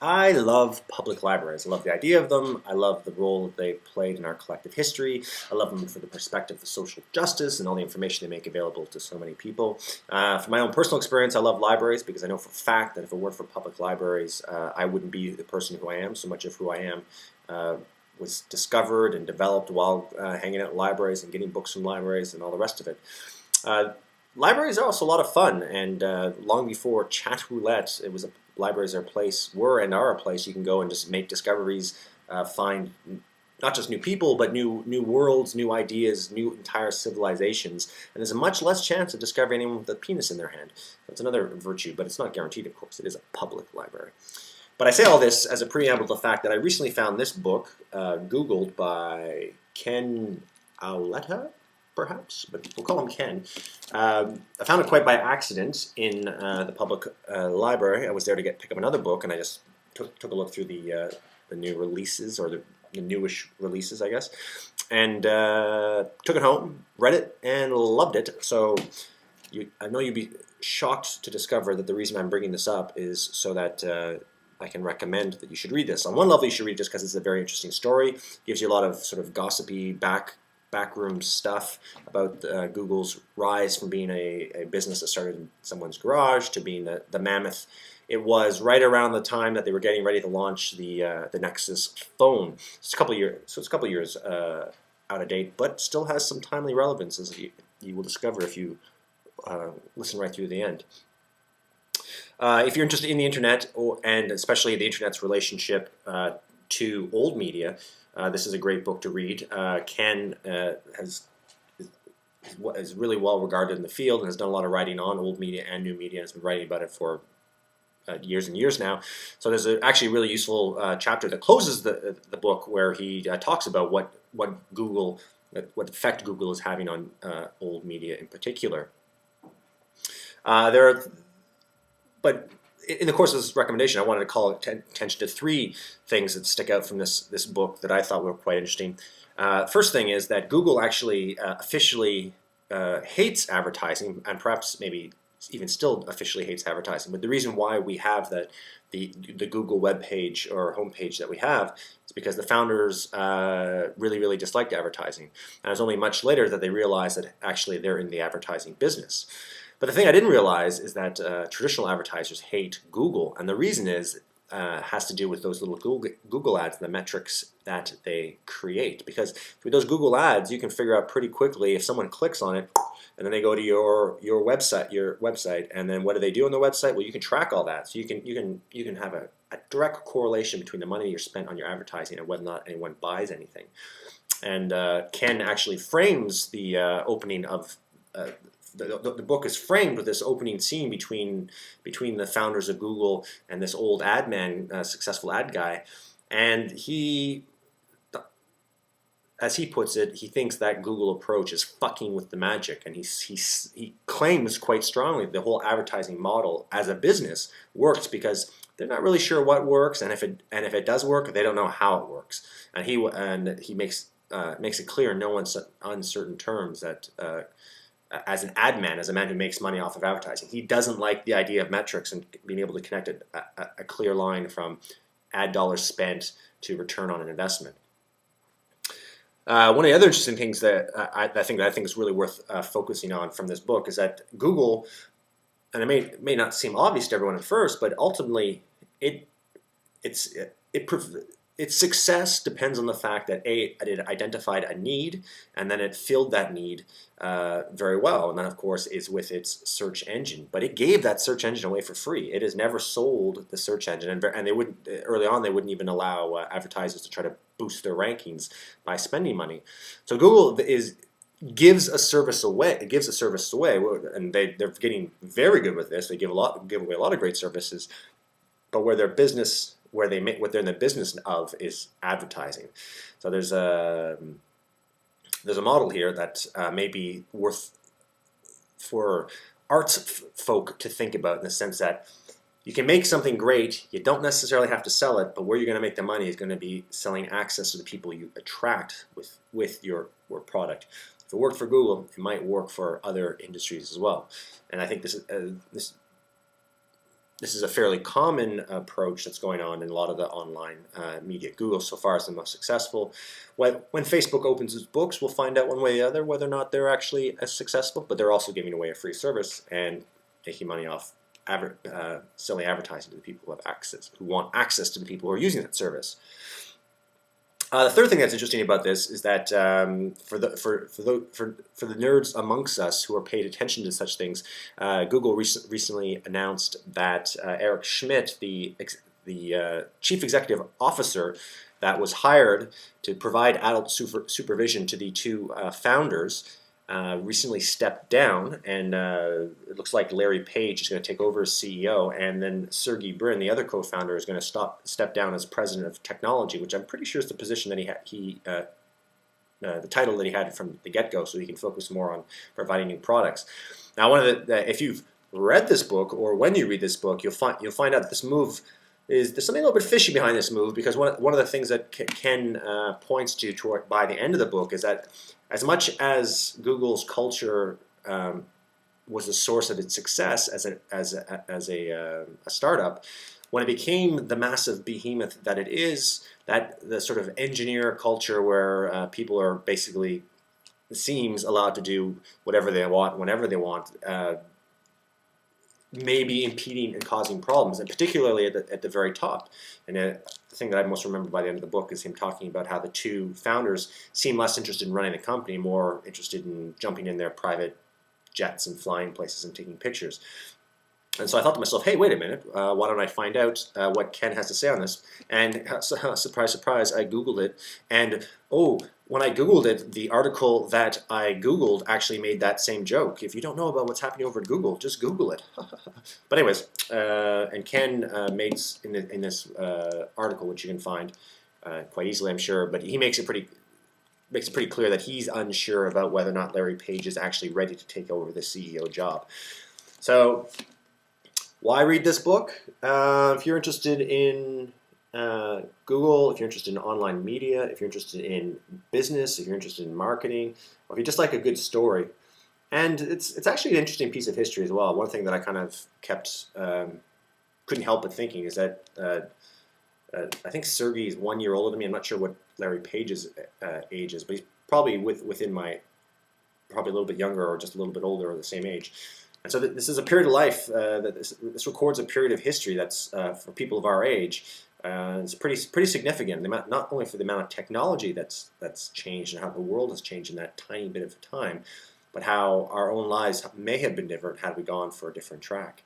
I love public libraries. I love the idea of them. I love the role that they played in our collective history. I love them for the perspective of social justice and all the information they make available to so many people. From my own personal experience, I love libraries because I know for a fact that if it weren't for public libraries, I wouldn't be the person who I am. So much of who I am was discovered and developed while hanging out in libraries and getting books from libraries and all the rest of it. Libraries are also a lot of fun, and long before chat roulette, libraries are a place, are a place you can go and just make discoveries, find not just new people, but new worlds, new ideas, new entire civilizations. And there's a much less chance of discovering anyone with a penis in their hand. That's another virtue, but it's not guaranteed, of course. It is a public library. But I say all this as a preamble to the fact that I recently found this book, Googled by Ken Auletta, perhaps, but we'll call him Ken. I found it quite by accident in the public library. I was there to pick up another book, and I just took a look through the new releases, or the newish releases, I guess, and took it home, read it, and loved it. So I know you'd be shocked to discover that the reason I'm bringing this up is so that I can recommend that you should read this. On one level, you should read it just because it's a very interesting story. It gives you a lot of sort of gossipy backroom stuff about Google's rise from being a business that started in someone's garage to being the mammoth it was right around the time that they were getting ready to launch the Nexus phone. It's a couple years out of date, but still has some timely relevance, as you will discover if you listen right through the end. If you're interested in the internet, and especially the internet's relationship to old media, this is a great book to read. Ken is really well regarded in the field and has done a lot of writing on old media and new media, and has been writing about it for years and years now. So there's actually a really useful chapter that closes the book where he talks about what effect Google is having on old media in particular. But in the course of this recommendation, I wanted to call attention to three things that stick out from this book that I thought were quite interesting. First thing is that Google actually officially hates advertising, and perhaps maybe even still officially hates advertising. But the reason why we have the Google web page or homepage that we have is because the founders really disliked advertising. And it was only much later that they realized that actually they're in the advertising business. But the thing I didn't realize is that traditional advertisers hate Google, and the reason has to do with those little Google ads, the metrics that they create. Because with those Google ads, you can figure out pretty quickly if someone clicks on it, and then they go to your website, and then what do they do on the website? Well, you can track all that, so you can have a direct correlation between the money you're spent on your advertising and whether or not anyone buys anything. And Ken actually frames the opening of. The book is framed with this opening scene between the founders of Google and this old ad man, successful ad guy, and he, as he puts it, he thinks that Google approach is fucking with the magic, and he claims quite strongly the whole advertising model as a business works because they're not really sure what works, and if it does work, they don't know how it works, and he makes it clear in no uncertain terms that. As an ad man, as a man who makes money off of advertising, he doesn't like the idea of metrics and being able to connect a clear line from ad dollars spent to return on an investment. One of the other interesting things that I think is really worth focusing on from this book is that Google, and it may not seem obvious to everyone at first, but ultimately its success depends on the fact that it identified a need, and then it filled that need very well. And then, of course, is with its search engine. But it gave that search engine away for free. It has never sold the search engine, and they wouldn't early on. They wouldn't even allow advertisers to try to boost their rankings by spending money. So Google gives a service away. It gives a service away, and they're getting very good with this. They give away a lot of great services, but where they're in the business of is advertising. So there's a model here that may be worth for arts folk to think about, in the sense that you can make something great, you don't necessarily have to sell it, but where you're going to make the money is going to be selling access to the people you attract with your product. If it worked for Google, it might work for other industries as well. And I think this this is a fairly common approach that's going on in a lot of the online media. Google so far is the most successful. When Facebook opens its books, we'll find out one way or the other whether or not they're actually as successful, but they're also giving away a free service and making money off selling advertising to the people who want access to the people who are using that service. The third thing that's interesting about this is that for the nerds amongst us who are paid attention to such things, Google recently announced that Eric Schmidt, the chief executive officer that was hired to provide adult supervision to the two founders, recently stepped down, and it looks like Larry Page is going to take over as CEO, and then Sergey Brin, the other co-founder, is going to step down as president of technology, which I'm pretty sure is the position that the title that he had from the get-go, so he can focus more on providing new products. Now, if you've read this book, or when you read this book, you'll find out that this move there's something a little bit fishy behind this move, because one of the things that Ken points to by the end of the book is that as much as Google's culture was the source of its success as a startup, when it became the massive behemoth that it is, that the sort of engineer culture where people are basically, it seems, allowed to do whatever they want, whenever they want, may be impeding and causing problems, and particularly at the very top. And the thing that I most remember by the end of the book is him talking about how the two founders seem less interested in running the company, more interested in jumping in their private jets and flying places and taking pictures. And so I thought to myself, hey, wait a minute, why don't I find out what Ken has to say on this? And surprise, surprise, I Googled it, and when I Googled it, the article that I Googled actually made that same joke. If you don't know about what's happening over at Google, just Google it. But anyways, and Ken made in this article, which you can find quite easily, I'm sure, but he makes it pretty clear that he's unsure about whether or not Larry Page is actually ready to take over the CEO job. So why read this book? If you're interested in Google, if you're interested in online media, if you're interested in business, if you're interested in marketing, or if you just like a good story, and it's actually an interesting piece of history as well. One thing that I kind of couldn't help but thinking is that I think Sergey is 1 year older than me. I'm not sure what Larry Page's age is, but he's probably within my, probably a little bit younger or just a little bit older or the same age. And so this is a period of life, that this records a period of history that's, for people of our age, it's pretty significant. Not only for the amount of technology that's changed and how the world has changed in that tiny bit of time, but how our own lives may have been different had we gone for a different track.